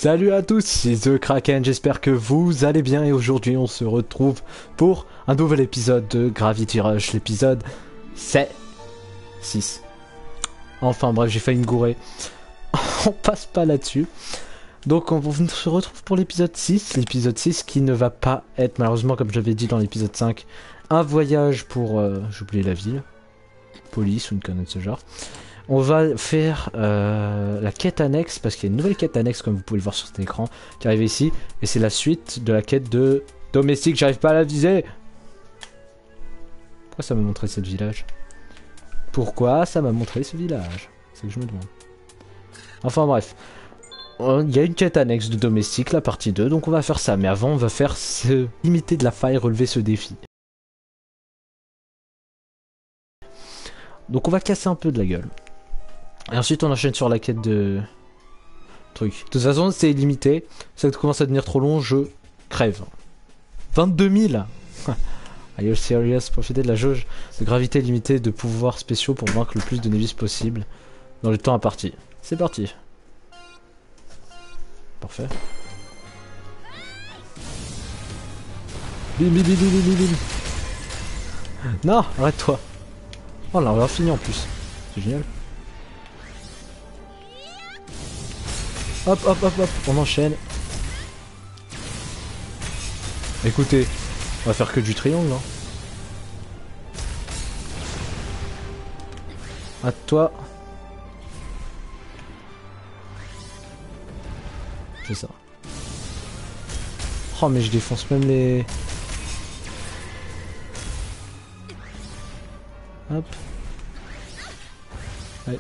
Salut à tous, c'est The Kraken, j'espère que vous allez bien et aujourd'hui on se retrouve pour un nouvel épisode de Gravity Rush, l'épisode 6. Enfin bref, j'ai failli me gourer. On passe pas là-dessus. Donc on se retrouve pour l'épisode 6, qui ne va pas être malheureusement, comme j'avais dit dans l'épisode 5, un voyage pour, j'ai oublié la ville, police ou une connerie de ce genre. On va faire la quête annexe, parce qu'il y a une nouvelle quête annexe, comme vous pouvez le voir sur cet écran, qui arrive ici. Et c'est la suite de la quête de domestique. J'arrive pas à la viser. Pourquoi ça m'a montré ce village? Pourquoi ça m'a montré ce village? C'est que je me demande. Enfin bref. Il y a une quête annexe de domestique, la partie 2, donc on va faire ça. Mais avant, on va faire ce limiter de la faille, relever ce défi. Donc on va casser un peu de la gueule. Et ensuite on enchaîne sur la quête de truc. De toute façon c'est illimité. Ça commence à devenir trop long, je crève. 22 000. Are you serious? Profitez de la jauge de gravité limitée de pouvoirs spéciaux pour vaincre le plus de Nevis possible dans le temps imparti. C'est parti. Parfait. Bim bim bim bim bim bim. Non, arrête-toi. Oh là on l'a fini en plus. C'est génial. Hop hop hop hop, on enchaîne. Écoutez, on va faire que du triangle hein. À toi. C'est ça. Oh mais je défonce même les... Hop. Allez.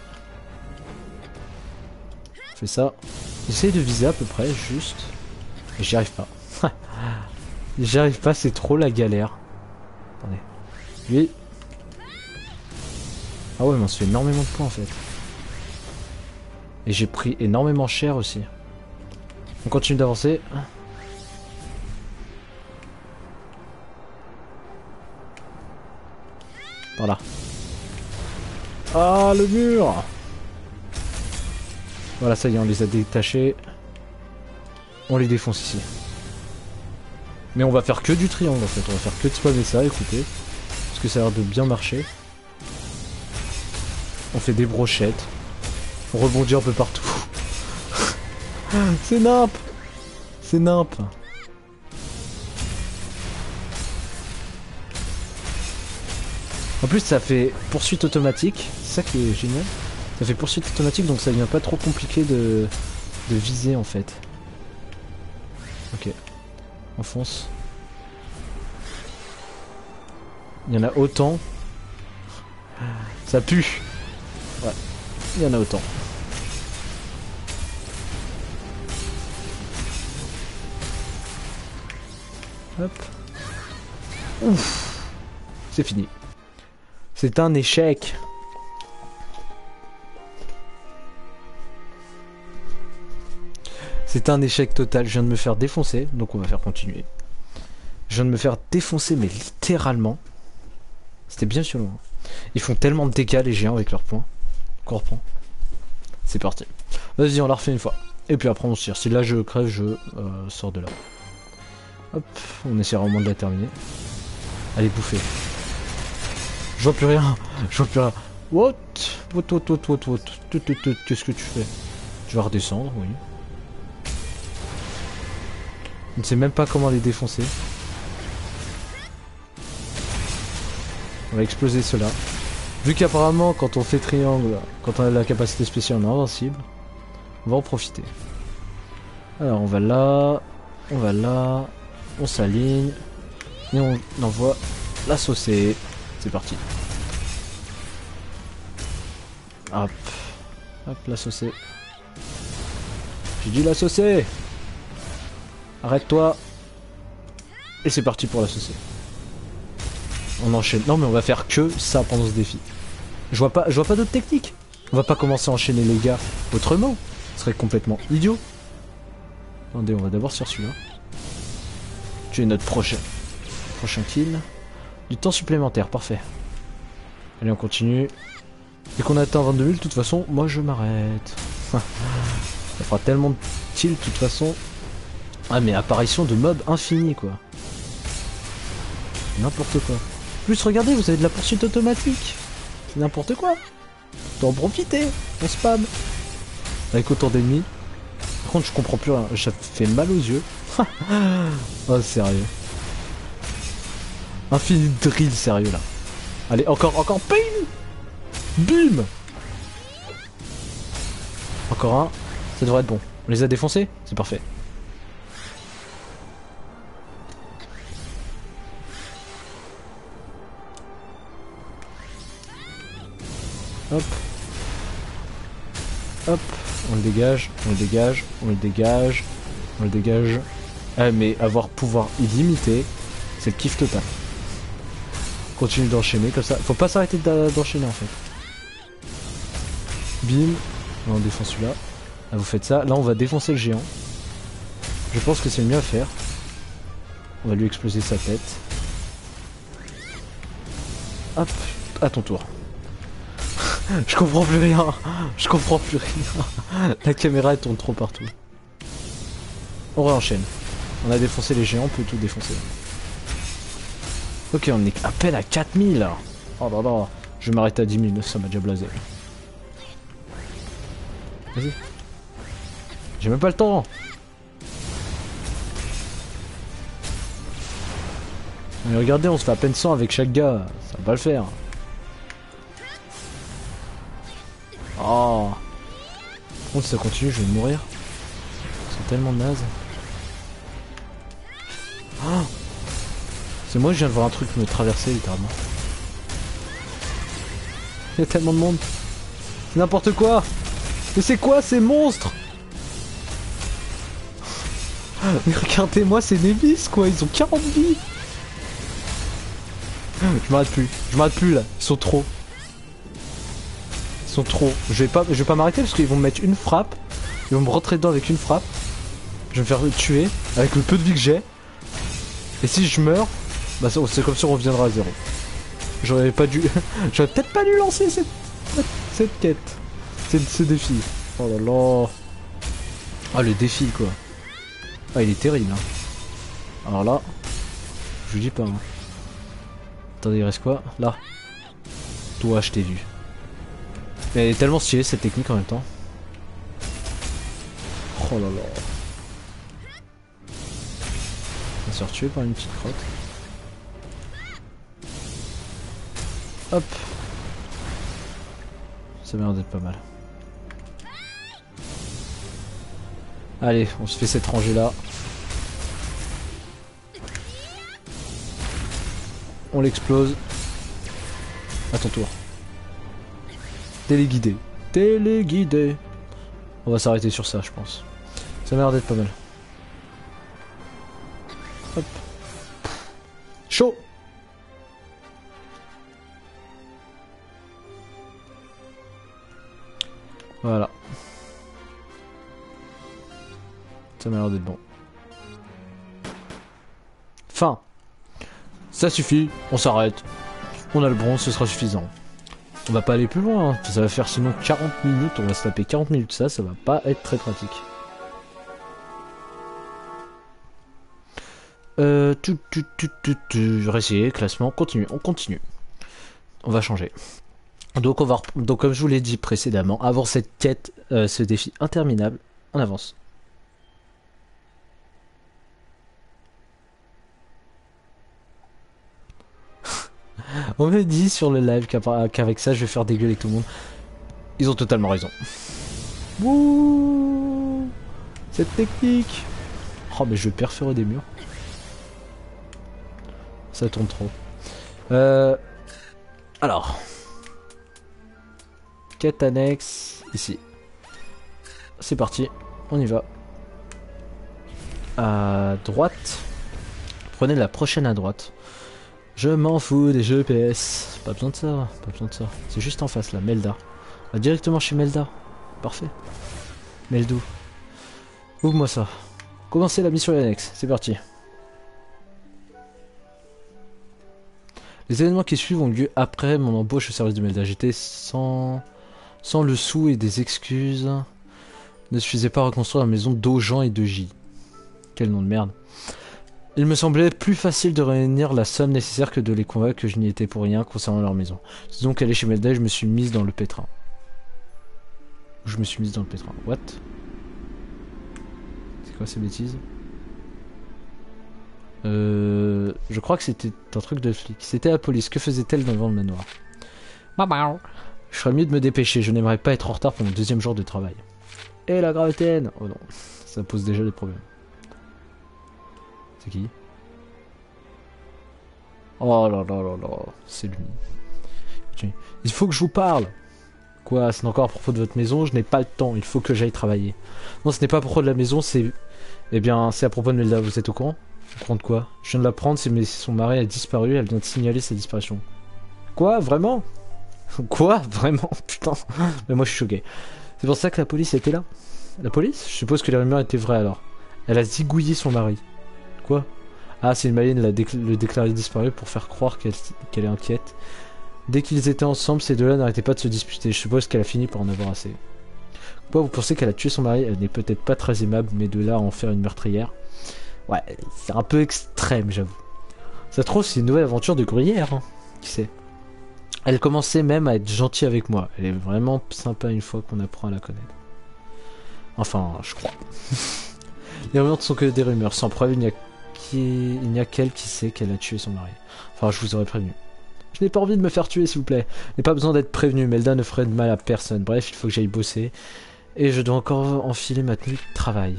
Fais ça. J'essaye de viser à peu près, juste. Et j'y arrive pas. J'y arrive pas, c'est trop la galère. Attendez. Lui. Ah ouais, mais on se fait énormément de points en fait. Et j'ai pris énormément cher aussi. On continue d'avancer. Par là. Ah, le mur! Voilà, ça y est, on les a détachés. On les défonce ici. Mais on va faire que du triangle en fait. On va faire que de spammer ça, écoutez. Parce que ça a l'air de bien marcher. On fait des brochettes. On rebondit un peu partout. C'est nimp! C'est nimp! En plus ça fait poursuite automatique, c'est ça qui est génial. Ça fait poursuite automatique donc ça devient pas trop compliqué de viser en fait. Ok, on fonce. Il y en a autant. Ça pue. Ouais, il y en a autant. Hop. Ouf. C'est fini. C'est un échec. C'est un échec total. Je viens de me faire défoncer, donc on va faire continuer. Je viens de me faire défoncer, mais littéralement. C'était bien violent. Ils font tellement de dégâts les géants avec leurs poings. Qu'on reprend. C'est parti. Vas-y, on la refait une fois. Et puis après on se tire. Si là je crève, je sors de là. Hop, on essaiera au moins de la terminer. Allez, bouffer. Je vois plus rien. Je vois plus rien. What? Qu'est-ce que tu fais? Tu vas redescendre, oui. Je ne sais même pas comment les défoncer. On va exploser cela. Vu qu'apparemment quand on fait triangle, quand on a la capacité spéciale on est invincible, on va en profiter. Alors on va là, on va là, on s'aligne et on envoie la saucée. C'est parti. Hop, hop la saucée. J'ai dit la saucée. Arrête-toi. Et c'est parti pour la saucée. On enchaîne. Non mais on va faire que ça pendant ce défi. Je vois pas d'autres techniques. On va pas commencer à enchaîner les gars autrement. Ce serait complètement idiot. Attendez, on va d'abord sur celui-là. Tu es notre prochain kill. Du temps supplémentaire, parfait. Allez, on continue. Dès qu'on atteint 22 000, de toute façon, moi je m'arrête. Ça fera tellement de inutile de toute façon. Ah mais apparition de mobs infini quoi. N'importe quoi. Plus regardez, vous avez de la poursuite automatique. C'est n'importe quoi. Faut en profiter. On spam. Avec autant d'ennemis. Par contre je comprends plus rien. Ça fait mal aux yeux. Oh sérieux. Infini drill sérieux là. Allez encore. Bim. Bim. Encore un. Ça devrait être bon. On les a défoncés? C'est parfait. Hop. Hop. On le dégage. On le dégage. On le dégage. On le dégage. Ah mais avoir pouvoir illimité, c'est le kiff total. Continue d'enchaîner comme ça. Faut pas s'arrêter d'enchaîner en fait. Bim. Là, on défonce celui-là. Là vous faites ça. Là on va défoncer le géant. Je pense que c'est le mieux à faire. On va lui exploser sa tête. Hop. À ton tour. Je comprends plus rien. Je comprends plus rien. La caméra elle tourne trop partout. On réenchaîne. On a défoncé les géants, on peut tout défoncer. Ok, on est à peine à 4000. Oh là là. Je vais m'arrêter à 10 000, ça m'a déjà blasé. Vas-y. J'ai même pas le temps. Mais regardez, on se fait à peine 100 avec chaque gars. Ça va pas le faire. Oh. Par contre, si ça continue, je vais mourir. C'est tellement naze. Oh. C'est moi, je viens de voir un truc me traverser littéralement. Il y a tellement de monde. C'est n'importe quoi. Mais c'est quoi ces monstres? Mais regardez-moi ces Nevis quoi, ils ont 40 vies. Je m'arrête plus là, ils sont trop. Ils sont trop. Je vais pas m'arrêter parce qu'ils vont me mettre une frappe. Ils vont me rentrer dedans avec une frappe. Je vais me faire tuer avec le peu de vie que j'ai. Et si je meurs, bah c'est comme si on reviendra à zéro. J'aurais pas dû. J'aurais peut-être pas dû lancer cette quête. Ce défi. Oh là là. Ah le défi quoi. Ah il est terrible hein. Alors là. Je vous dis pas hein. Attendez, il reste quoi? Là. Toi je t'ai vu. Mais elle est tellement stylée cette technique en même temps. Oh là là. On va se faire tuer par une petite crotte. Hop. Ça m'a l'air d'être pas mal. Allez, on se fait cette rangée là. On l'explose. À ton tour. Téléguidé. Téléguidé. On va s'arrêter sur ça, je pense. Ça m'a l'air d'être pas mal. Hop. Chaud. Voilà. Ça m'a l'air d'être bon. Fin. Ça suffit, on s'arrête. On a le bronze, ce sera suffisant. On va pas aller plus loin, hein. Ça va faire sinon 40 minutes, on va se taper 40 minutes ça va pas être très pratique. Je vais essayer, classement, on continue. On va changer. Donc comme je vous l'ai dit précédemment, avant cette quête, ce défi interminable, on avance. On me dit sur le live qu'avec ça je vais faire dégueuler tout le monde. Ils ont totalement raison. Wouh, cette technique. Oh mais je vais perforer des murs. Ça tourne trop. Alors. Quête annexe. Ici. C'est parti. On y va. À droite. Prenez la prochaine à droite. Je m'en fous des jeux PS. Pas besoin de ça. Pas besoin de ça. C'est juste en face là. Melda. On va directement chez Melda. Parfait. Meldou. Ouvre-moi ça. Commencez la mission annexe. C'est parti. Les événements qui suivent ont lieu après mon embauche au service de Melda. J'étais sans le sou et des excuses. ne suffisait pas à reconstruire la maison d'Aujean et de J. Quel nom de merde. Il me semblait plus facile de réunir la somme nécessaire que de les convaincre que je n'y étais pour rien concernant leur maison. C'est donc allé chez Melda et je me suis mise dans le pétrin. What? C'est quoi ces bêtises? Je crois que c'était un truc de flic. C'était la police. Que faisait-elle devant le manoir? Je ferais mieux de me dépêcher. Je n'aimerais pas être en retard pour mon deuxième jour de travail. Et la Gravitaine! Oh non, ça pose déjà des problèmes. C'est qui? Oh là là là là, c'est lui. Il faut que je vous parle. Quoi? C'est encore à propos de votre maison? Je n'ai pas le temps. Il faut que j'aille travailler. Non, ce n'est pas à propos de la maison. C'est, eh bien, c'est à propos de Melda. Vous êtes au courant? Au courant de quoi? Je viens de l'apprendre. Son mari a disparu. Elle vient de signaler sa disparition. Quoi? Vraiment? Quoi? Vraiment? Putain. Mais moi, je suis choqué. C'est pour ça que la police était là. La police? Je suppose que les rumeurs étaient vraies alors. Elle a zigouillé son mari. Quoi? Ah, c'est une malienne, le déclaré disparu pour faire croire qu'elle est inquiète. Dès qu'ils étaient ensemble, ces deux-là n'arrêtaient pas de se disputer. Je suppose qu'elle a fini par en avoir assez. Pourquoi vous pensez qu'elle a tué son mari? Elle n'est peut-être pas très aimable, mais de là à en faire une meurtrière. Ouais, c'est un peu extrême, j'avoue. Ça se trouve, c'est une nouvelle aventure de gruyère, hein. Qui sait? Elle commençait même à être gentille avec moi. Elle est vraiment sympa une fois qu'on apprend à la connaître. Enfin, je crois. Les rumeurs ne sont que des rumeurs. Sans preuve, il n'y a qu'elle qui sait qu'elle a tué son mari. Enfin, je vous aurais prévenu. Je n'ai pas envie de me faire tuer, s'il vous plaît. Il n'y a pas besoin d'être prévenu. Melda ne ferait de mal à personne. Bref, il faut que j'aille bosser. Et je dois encore enfiler ma tenue de travail.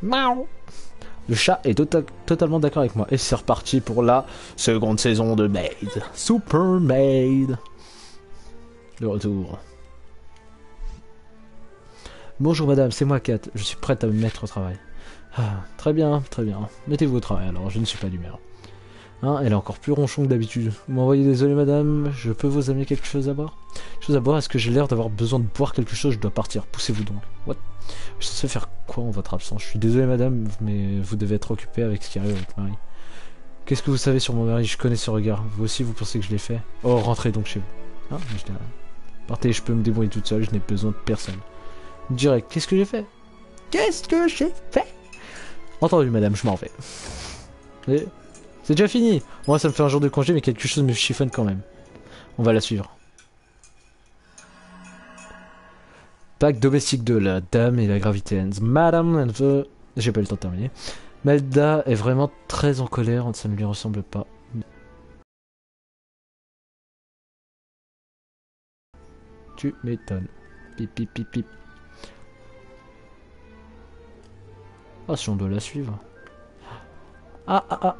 Miaou. Le chat est totalement d'accord avec moi. Et c'est reparti pour la seconde saison de Maid. Super Maid. Le retour. Bonjour madame, c'est moi Kat. Je suis prête à me mettre au travail. Ah, très bien, très bien. Mettez-vous au travail alors, je ne suis pas d'humeur. Hein, elle est encore plus ronchon que d'habitude. Vous m'envoyez désolé madame, je peux vous amener quelque chose à boire? Quelque chose à boire? Est-ce que j'ai l'air d'avoir besoin de boire quelque chose? Je dois partir, poussez-vous donc. What? Je sais faire quoi en votre absence? Je suis désolé madame, mais vous devez être occupée avec ce qui arrive à votre mari. Qu'est-ce que vous savez sur mon mari? Je connais ce regard. Vous aussi, vous pensez que je l'ai fait? Oh, rentrez donc chez vous. Hein, je dis rien. Partez, je peux me débrouiller toute seule, je n'ai besoin de personne. Direct, qu'est-ce que j'ai fait? Qu'est-ce que j'ai fait? Entendu madame, je m'en vais. Et c'est déjà fini. Moi ça me fait un jour de congé mais quelque chose me chiffonne quand même. On va la suivre. Pack domestique 2, la dame et la gravitaine. Madame, elle veut... J'ai pas eu le temps de terminer. Melda est vraiment très en colère, ça ne lui ressemble pas. Tu m'étonnes. Pip pip pip pip. Ah, si on doit la suivre. Ah ah ah.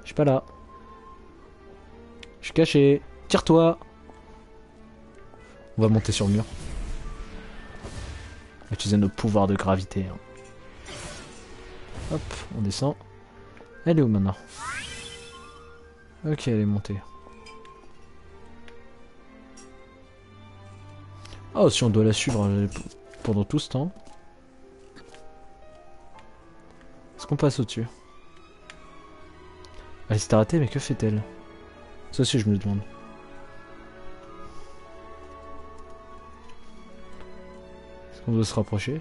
Je suis pas là. Je suis caché. Tire-toi. On va monter sur le mur. Utiliser notre pouvoir de gravité. Hein. Hop, on descend. Elle est où maintenant? Ok, elle est montée. Oh, si on doit la suivre pendant tout ce temps. Est-ce qu'on passe au-dessus? Elle s'est arrêtée, mais que fait-elle? Ça aussi, je me le demande. Est-ce qu'on doit se rapprocher?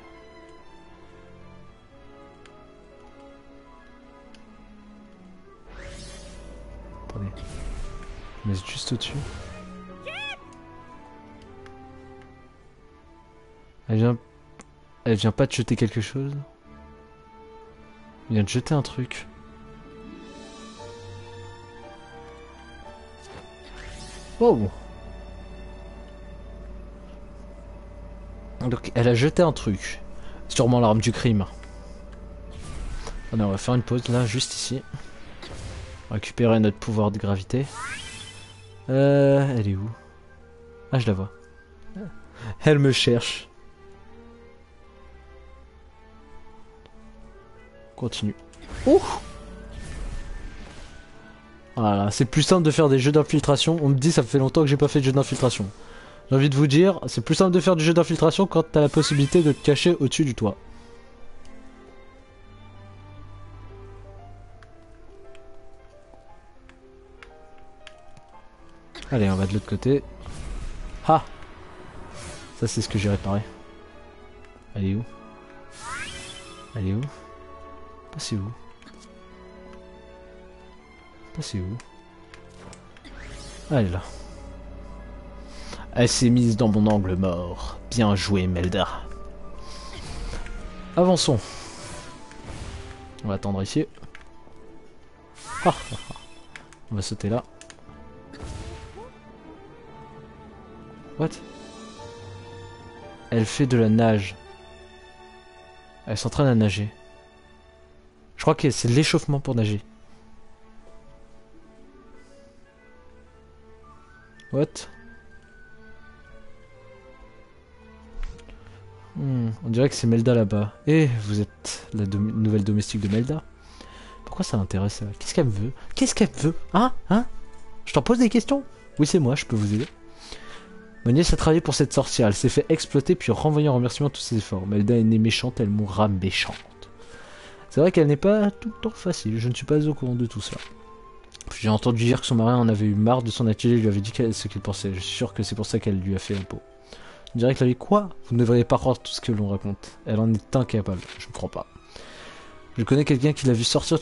Attendez. Mais c'est juste au-dessus. Elle vient pas de jeter quelque chose? Elle vient de jeter un truc. Oh! Donc elle a jeté un truc. Sûrement l'arme du crime. Allez, on va faire une pause là, juste ici. Récupérer notre pouvoir de gravité. Elle est où? Ah, je la vois. Elle me cherche. Continue. Ouh! Voilà, c'est plus simple de faire des jeux d'infiltration. On me dit ça fait longtemps que j'ai pas fait de jeu d'infiltration. J'ai envie de vous dire, c'est plus simple de faire du jeu d'infiltration quand t'as la possibilité de te cacher au-dessus du toit. Allez, on va de l'autre côté. Ah! Ça c'est ce que j'ai réparé. Elle est où? Elle est où? Passez où? Passez où? Elle est là. Elle s'est mise dans mon angle mort. Bien joué, Melda. Avançons. On va attendre ici. On va sauter là. What? Elle fait de la nage. Elle s'entraîne à nager. Je crois que c'est l'échauffement pour nager. What? On dirait que c'est Melda là-bas. Et vous êtes la nouvelle domestique de Melda? Pourquoi ça l'intéresse? Qu'est-ce qu'elle me veut? Qu'est-ce qu'elle me veut? Hein? Je t'en pose des questions? Oui, c'est moi, je peux vous aider. Ma nièce a travaillé pour cette sorcière. Elle s'est fait exploiter puis renvoyer en remerciement tous ses efforts. Melda est née méchante, elle mourra méchante. C'est vrai qu'elle n'est pas tout le temps facile. Je ne suis pas au courant de tout ça. J'ai entendu dire que son mari en avait eu marre de son atelier et lui avait dit ce qu'il pensait. Je suis sûr que c'est pour ça qu'elle lui a fait la peau. On dirait qu'elle avait quoi? Vous ne devriez pas croire tout ce que l'on raconte. Elle en est incapable. Je ne crois pas. Je connais quelqu'un qui l'a vu sortir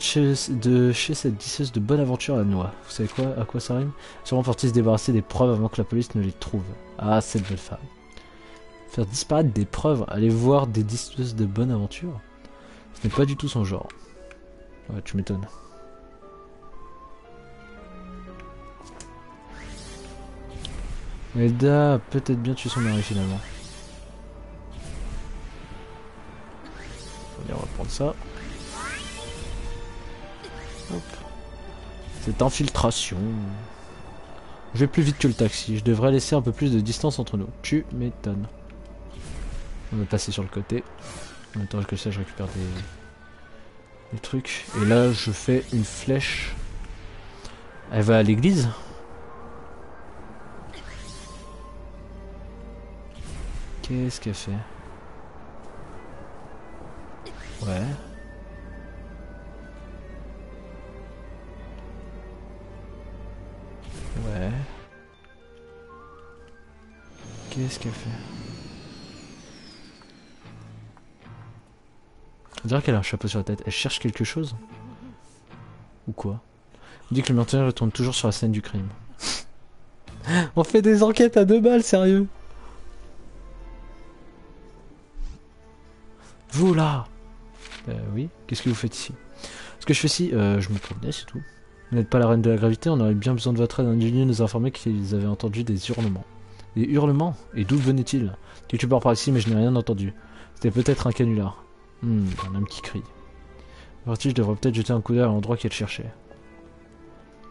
de chez cette disseuse de bonne aventure à la noix. Vous savez quoi? À quoi ça rime? Sûrement pour se débarrasser des preuves avant que la police ne les trouve. Ah, cette belle femme. Faire disparaître des preuves, aller voir des disseuses de bonne aventure, ce n'est pas du tout son genre. Ouais, tu m'étonnes. Melda a peut-être bien tué son mari finalement. Allez, on va prendre ça. Hop. Cette infiltration. Je vais plus vite que le taxi. Je devrais laisser un peu plus de distance entre nous. Tu m'étonnes. On va passer sur le côté. En même temps que ça, je récupère des trucs. Et là, je fais une flèche. Elle va à l'église. Qu'est-ce qu'elle fait? Ouais. Ouais. Qu'est-ce qu'elle fait? On dirait qu'elle a un chapeau sur la tête. Elle cherche quelque chose? Ou quoi? On dit que le meurtrier retourne toujours sur la scène du crime. On fait des enquêtes à 2 balles, sérieux? Vous là? Oui, qu'est-ce que vous faites ici? Ce que je fais ici, je me promenais, c'est tout. Vous n'êtes pas la reine de la gravité, on aurait bien besoin de votre aide. Un ingénieur nous a informé qu'ils avaient entendu des hurlements. Des hurlements? Et d'où venaient-ils? Quelque part par ici, mais je n'ai rien entendu. C'était peut-être un canular. Un homme qui crie. Je devrais peut-être jeter un coup d'œil à l'endroit qu'elle cherchait.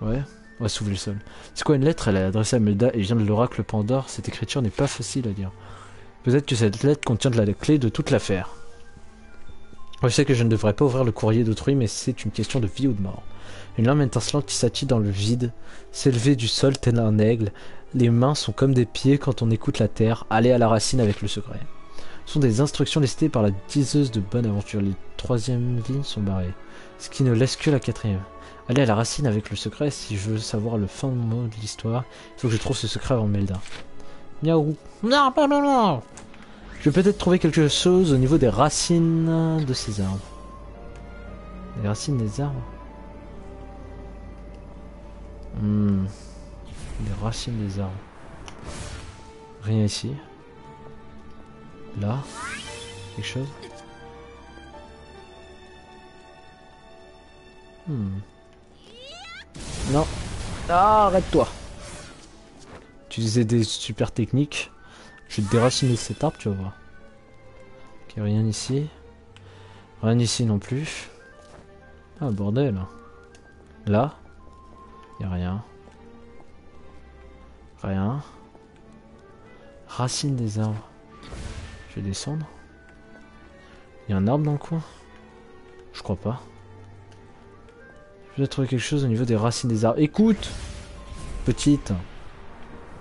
Ouais, on va soulever le sol. C'est quoi une lettre? Elle est adressée à Melda et vient de l'oracle Pandore. Cette écriture n'est pas facile à lire. Peut-être que cette lettre contient la clé de toute l'affaire. Je sais que je ne devrais pas ouvrir le courrier d'autrui, mais c'est une question de vie ou de mort. Une lame étincelante qui s'attire dans le vide, s'élever du sol tel un aigle. Les mains sont comme des pieds quand on écoute la terre. Aller à la racine avec le secret. Ce sont des instructions listées par la diseuse de bonne aventure. Les 3e lignes sont barrées, ce qui ne laisse que la 4e. Aller à la racine avec le secret. Si je veux savoir le fin mot de l'histoire, il faut que je trouve ce secret avant Melda. Miaou. Non. Je vais peut-être trouver quelque chose au niveau des racines de ces arbres. Les racines des arbres. Les racines des arbres. Rien ici. Là. Quelque chose. Non. Ah, arrête-toi. Tu disais des super techniques. Je vais te déraciner cet arbre, tu vas voir. Ok, rien ici. Rien ici non plus. Ah, bordel. Là. Y'a rien. Rien. Racine des arbres. Je vais descendre. Y'a un arbre dans le coin? Je crois pas. Je vais trouver quelque chose au niveau des racines des arbres. Écoute! Petite.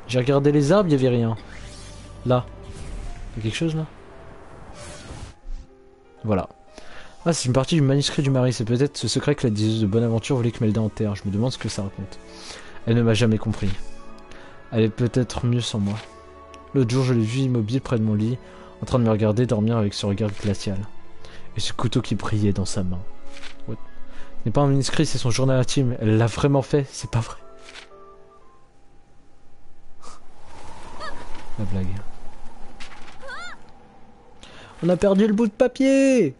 J'ai regardé les arbres, il n'y avait rien. Là. Il y a quelque chose là? Voilà. Ah, c'est une partie du manuscrit du mari. C'est peut-être ce secret que la diseuse de bonne aventure voulait que Melda enterre. Je me demande ce que ça raconte. Elle ne m'a jamais compris. Elle est peut-être mieux sans moi. L'autre jour, je l'ai vue immobile près de mon lit, en train de me regarder dormir avec ce regard glacial. Et ce couteau qui brillait dans sa main. What? Ce n'est pas un manuscrit, c'est son journal intime. Elle l'a vraiment fait, c'est pas vrai. La blague. On a perdu le bout de papier.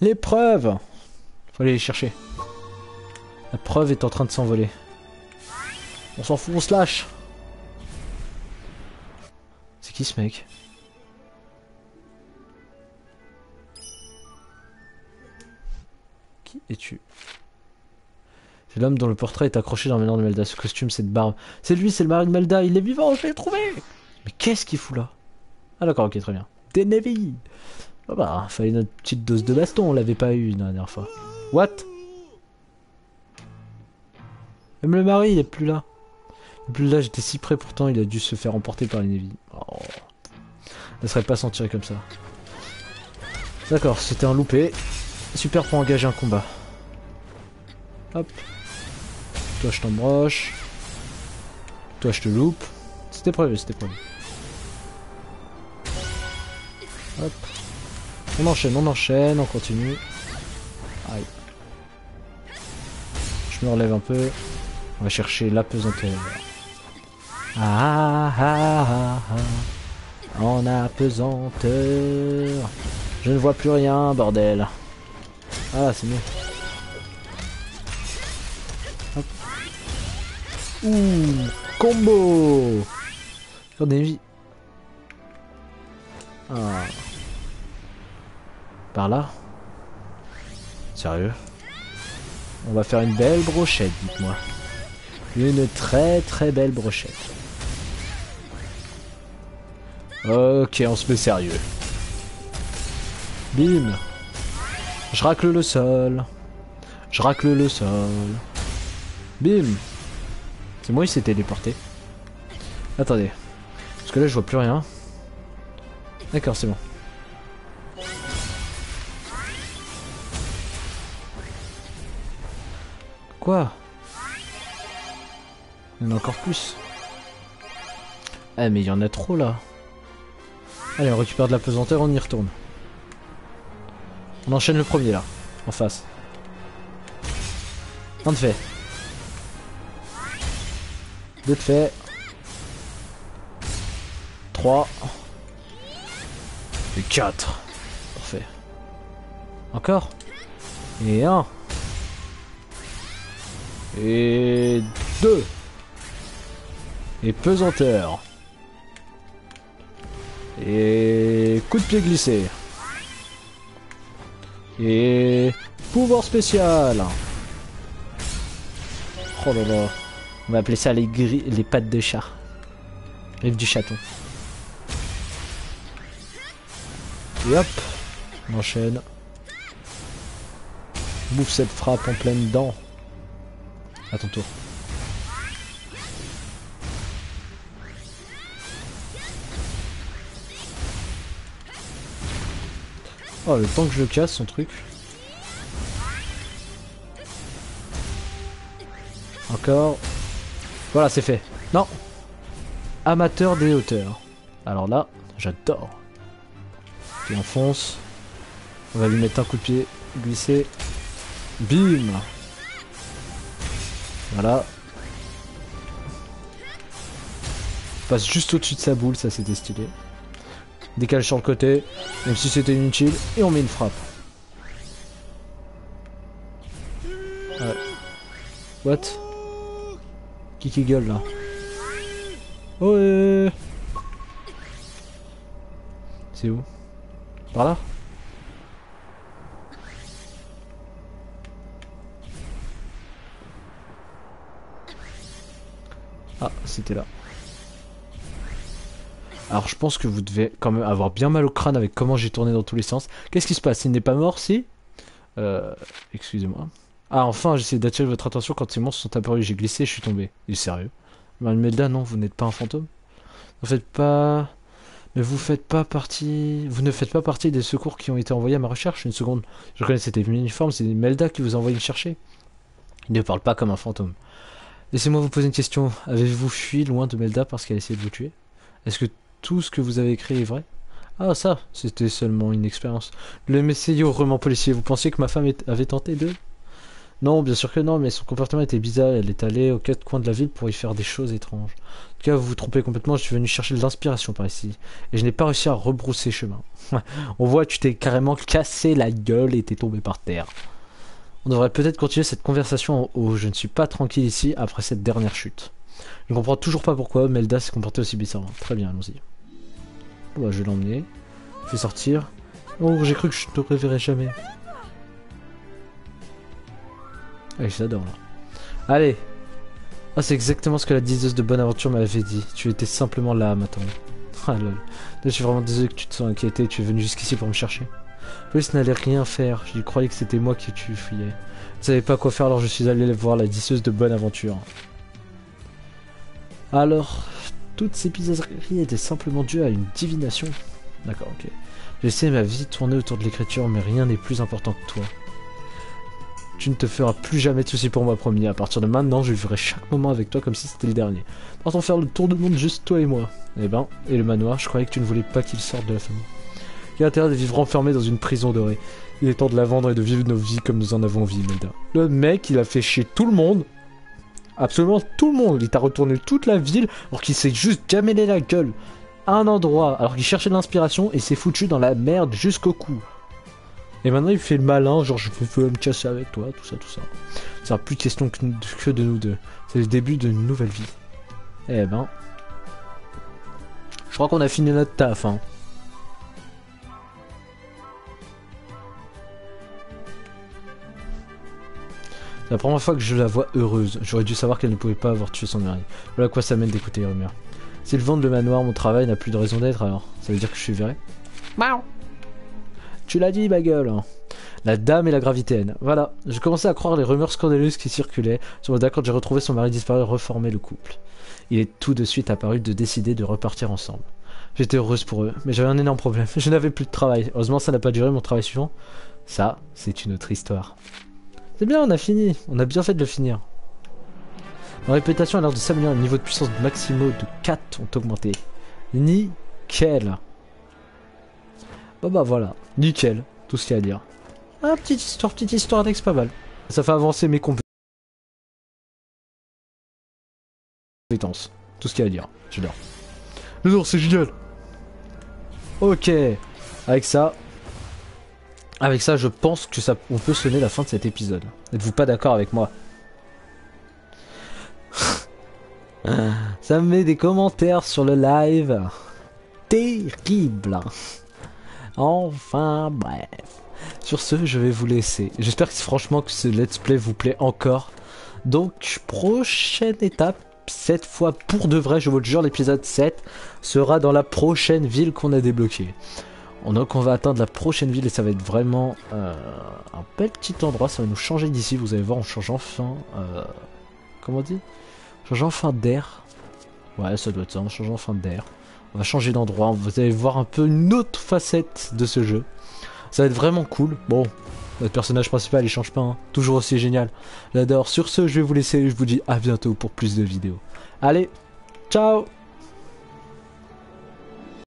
Les preuves. Faut aller les chercher. La preuve est en train de s'envoler. On s'en fout, on se lâche. C'est qui ce mec? Qui es-tu? C'est l'homme dont le portrait est accroché dans le manoir de Melda. Ce costume, cette barbe. C'est lui, c'est le mari de Melda. Il est vivant, je l'ai trouvé. Mais qu'est-ce qu'il fout là? Ah d'accord, ok, très bien. Des Navy. Ah bah, fallait notre petite dose de baston, on l'avait pas eu la dernière fois. What? Même le mari, il est plus là. Il est plus là, j'étais si près pourtant, il a dû se faire emporter par les Navy. Oh. Ne serait pas s'en tirer comme ça. D'accord, c'était un loupé. Super pour engager un combat. Hop. Toi je t'embroche. Toi je te loupe. C'était prévu, c'était prévu. Hop. On enchaîne, on continue. Aïe. Je me relève un peu. On va chercher la pesanteur. Ah ah ah ah. En apesanteur. Je ne vois plus rien, bordel. Ah, c'est mieux. Hop. Ouh, combo. Sur des vies. Ah. Par là? Sérieux? On va faire une belle brochette, dites-moi. Une très très belle brochette. Ok, on se met sérieux. Bim. Je racle le sol. Je racle le sol. Bim. C'est moi, il s'est téléporté. Attendez. Parce que là, je vois plus rien. D'accord, c'est bon. Quoi? Il y en a encore plus. Ah mais il y en a trop là. Allez, on récupère de la pesanteur, on y retourne. On enchaîne le premier là, en face. Un de fait. Deux de fait. 3. Et 4. Parfait. Encore. Et 1. Et 2. Et pesanteur. Et coup de pied glissé. Et pouvoir spécial. Oh là là. On va appeler ça les pattes de chat. Rive du chaton. Et hop. On enchaîne. Bouffe cette frappe en pleine dent. À ton tour. Oh, le temps que je casse son truc. Encore. Voilà, c'est fait. Non. Amateur des hauteurs. Alors là, j'adore. Et on fonce. On va lui mettre un coup de pied glissé. Bim. Voilà. On passe juste au-dessus de sa boule, ça c'était stylé. Décale sur le côté, même si c'était inutile, et on met une frappe. Ouais. What? Qui gueule là? Ouais. C'est où? Par là? Ah, c'était là. Alors je pense que vous devez quand même avoir bien mal au crâne avec comment j'ai tourné dans tous les sens. Qu'est-ce qui se passe? Il n'est pas mort, si? Excusez-moi. Ah, enfin, j'essaie d'attirer votre attention quand ces monstres sont apparus. J'ai glissé, je suis tombé. Il est sérieux? Malmeda, non, vous n'êtes pas un fantôme? Vous faites pas... Mais vous faites pas partie... Vous ne faites pas partie des secours qui ont été envoyés à ma recherche? Une seconde. Je reconnais cet uniforme, c'est Melda qui vous a envoyé me chercher. Il ne parle pas comme un fantôme. Laissez-moi vous poser une question. Avez-vous fui loin de Melda parce qu'elle essayait de vous tuer? Est-ce que tout ce que vous avez écrit est vrai? Ah ça, c'était seulement une expérience. Le messager au roman policier, vous pensiez que ma femme avait tenté de... Non, bien sûr que non, mais son comportement était bizarre. Elle est allée aux quatre coins de la ville pour y faire des choses étranges. En tout cas, vous vous trompez complètement, je suis venu chercher de l'inspiration par ici. Et je n'ai pas réussi à rebrousser chemin. On voit que tu t'es carrément cassé la gueule et t'es tombé par terre. On devrait peut-être continuer cette conversation où je ne suis pas tranquille ici après cette dernière chute. Je ne comprends toujours pas pourquoi Melda s'est comportée aussi bizarrement. Très bien, allons-y. Bon, bah, je vais l'emmener. Je vais sortir. Oh, j'ai cru que je ne te reverrai jamais. Ah, j'adore là. Allez. Ah, c'est exactement ce que la diseuse de Bonaventure m'avait dit. Tu étais simplement là à m'attendre. Ah lol. Je suis vraiment désolé que tu te sois inquiété. Tu es venu jusqu'ici pour me chercher. Police n'allait rien faire. Je croyais que c'était moi qui tu fuyais. Je savais pas quoi faire, alors je suis allé voir la diceuse de Bonaventure. Alors, toutes ces bizarreries étaient simplement dues à une divination. D'accord, ok. J'ai essayé ma vie tourner autour de l'écriture, mais rien n'est plus important que toi. Tu ne te feras plus jamais de soucis pour moi, promis. À partir de maintenant, je vivrai chaque moment avec toi comme si c'était le dernier. Partons faire le tour du monde juste toi et moi. Eh ben, et le manoir, je croyais que tu ne voulais pas qu'il sorte de la famille. Quel intérêt de vivre enfermé dans une prison dorée? Il est temps de la vendre et de vivre nos vies comme nous en avons envie, Melda. Le mec, il a fait chier tout le monde. Absolument tout le monde. Il t'a retourné toute la ville alors qu'il s'est juste gamellé la gueule à un endroit alors qu'il cherchait de l'inspiration et s'est foutu dans la merde jusqu'au cou. Et maintenant il fait le malin, genre je veux me casser avec toi, tout ça, tout ça. Ça n'a plus question que de nous deux. C'est le début d'une nouvelle vie. Eh ben... Je crois qu'on a fini notre taf, hein. C'est la première fois que je la vois heureuse. J'aurais dû savoir qu'elle ne pouvait pas avoir tué son mari. Voilà à quoi ça mène d'écouter les rumeurs. S'ils vendent le manoir, mon travail n'a plus de raison d'être alors. Ça veut dire que je suis viré? Tu l'as dit, ma gueule. La dame et la gravitaine. Voilà, je commençais à croire les rumeurs scandaleuses qui circulaient. Sur le d'accord, j'ai retrouvé son mari disparu et reformé le couple. Il est tout de suite apparu de décider de repartir ensemble. J'étais heureuse pour eux, mais j'avais un énorme problème. Je n'avais plus de travail. Heureusement, ça n'a pas duré mon travail suivant. Ça, c'est une autre histoire. C'est bien, on a fini. On a bien fait de le finir. Ma réputation a l'air de s'améliorer. Le niveau de puissance maximaux de 4 ont augmenté. Nickel. Bon bah voilà, nickel. Tout ce qu'il y a à dire. Ah, petite histoire d'ex, pas mal. Ça fait avancer mes compétences. Tout ce qu'il y a à dire. J'adore. J'adore, c'est génial. Ok. Avec ça, je pense que ça, on peut sonner la fin de cet épisode. N'êtes-vous pas d'accord avec moi? Ça me met des commentaires sur le live. Terrible. Enfin, bref. Sur ce, je vais vous laisser. J'espère que franchement que ce let's play vous plaît encore. Donc, prochaine étape, cette fois pour de vrai, je vous le jure, l'épisode 7 sera dans la prochaine ville qu'on a débloquée. Donc on va atteindre la prochaine ville et ça va être vraiment un bel petit endroit. Ça va nous changer d'ici, vous allez voir, on change enfin... comment on dit? On change enfin d'air. Ouais, ça doit être ça, on change enfin d'air. On va changer d'endroit, vous allez voir un peu une autre facette de ce jeu. Ça va être vraiment cool. Bon, notre personnage principal il change pas, hein. Toujours aussi génial. J'adore. Sur ce, je vais vous laisser, je vous dis à bientôt pour plus de vidéos. Allez, ciao!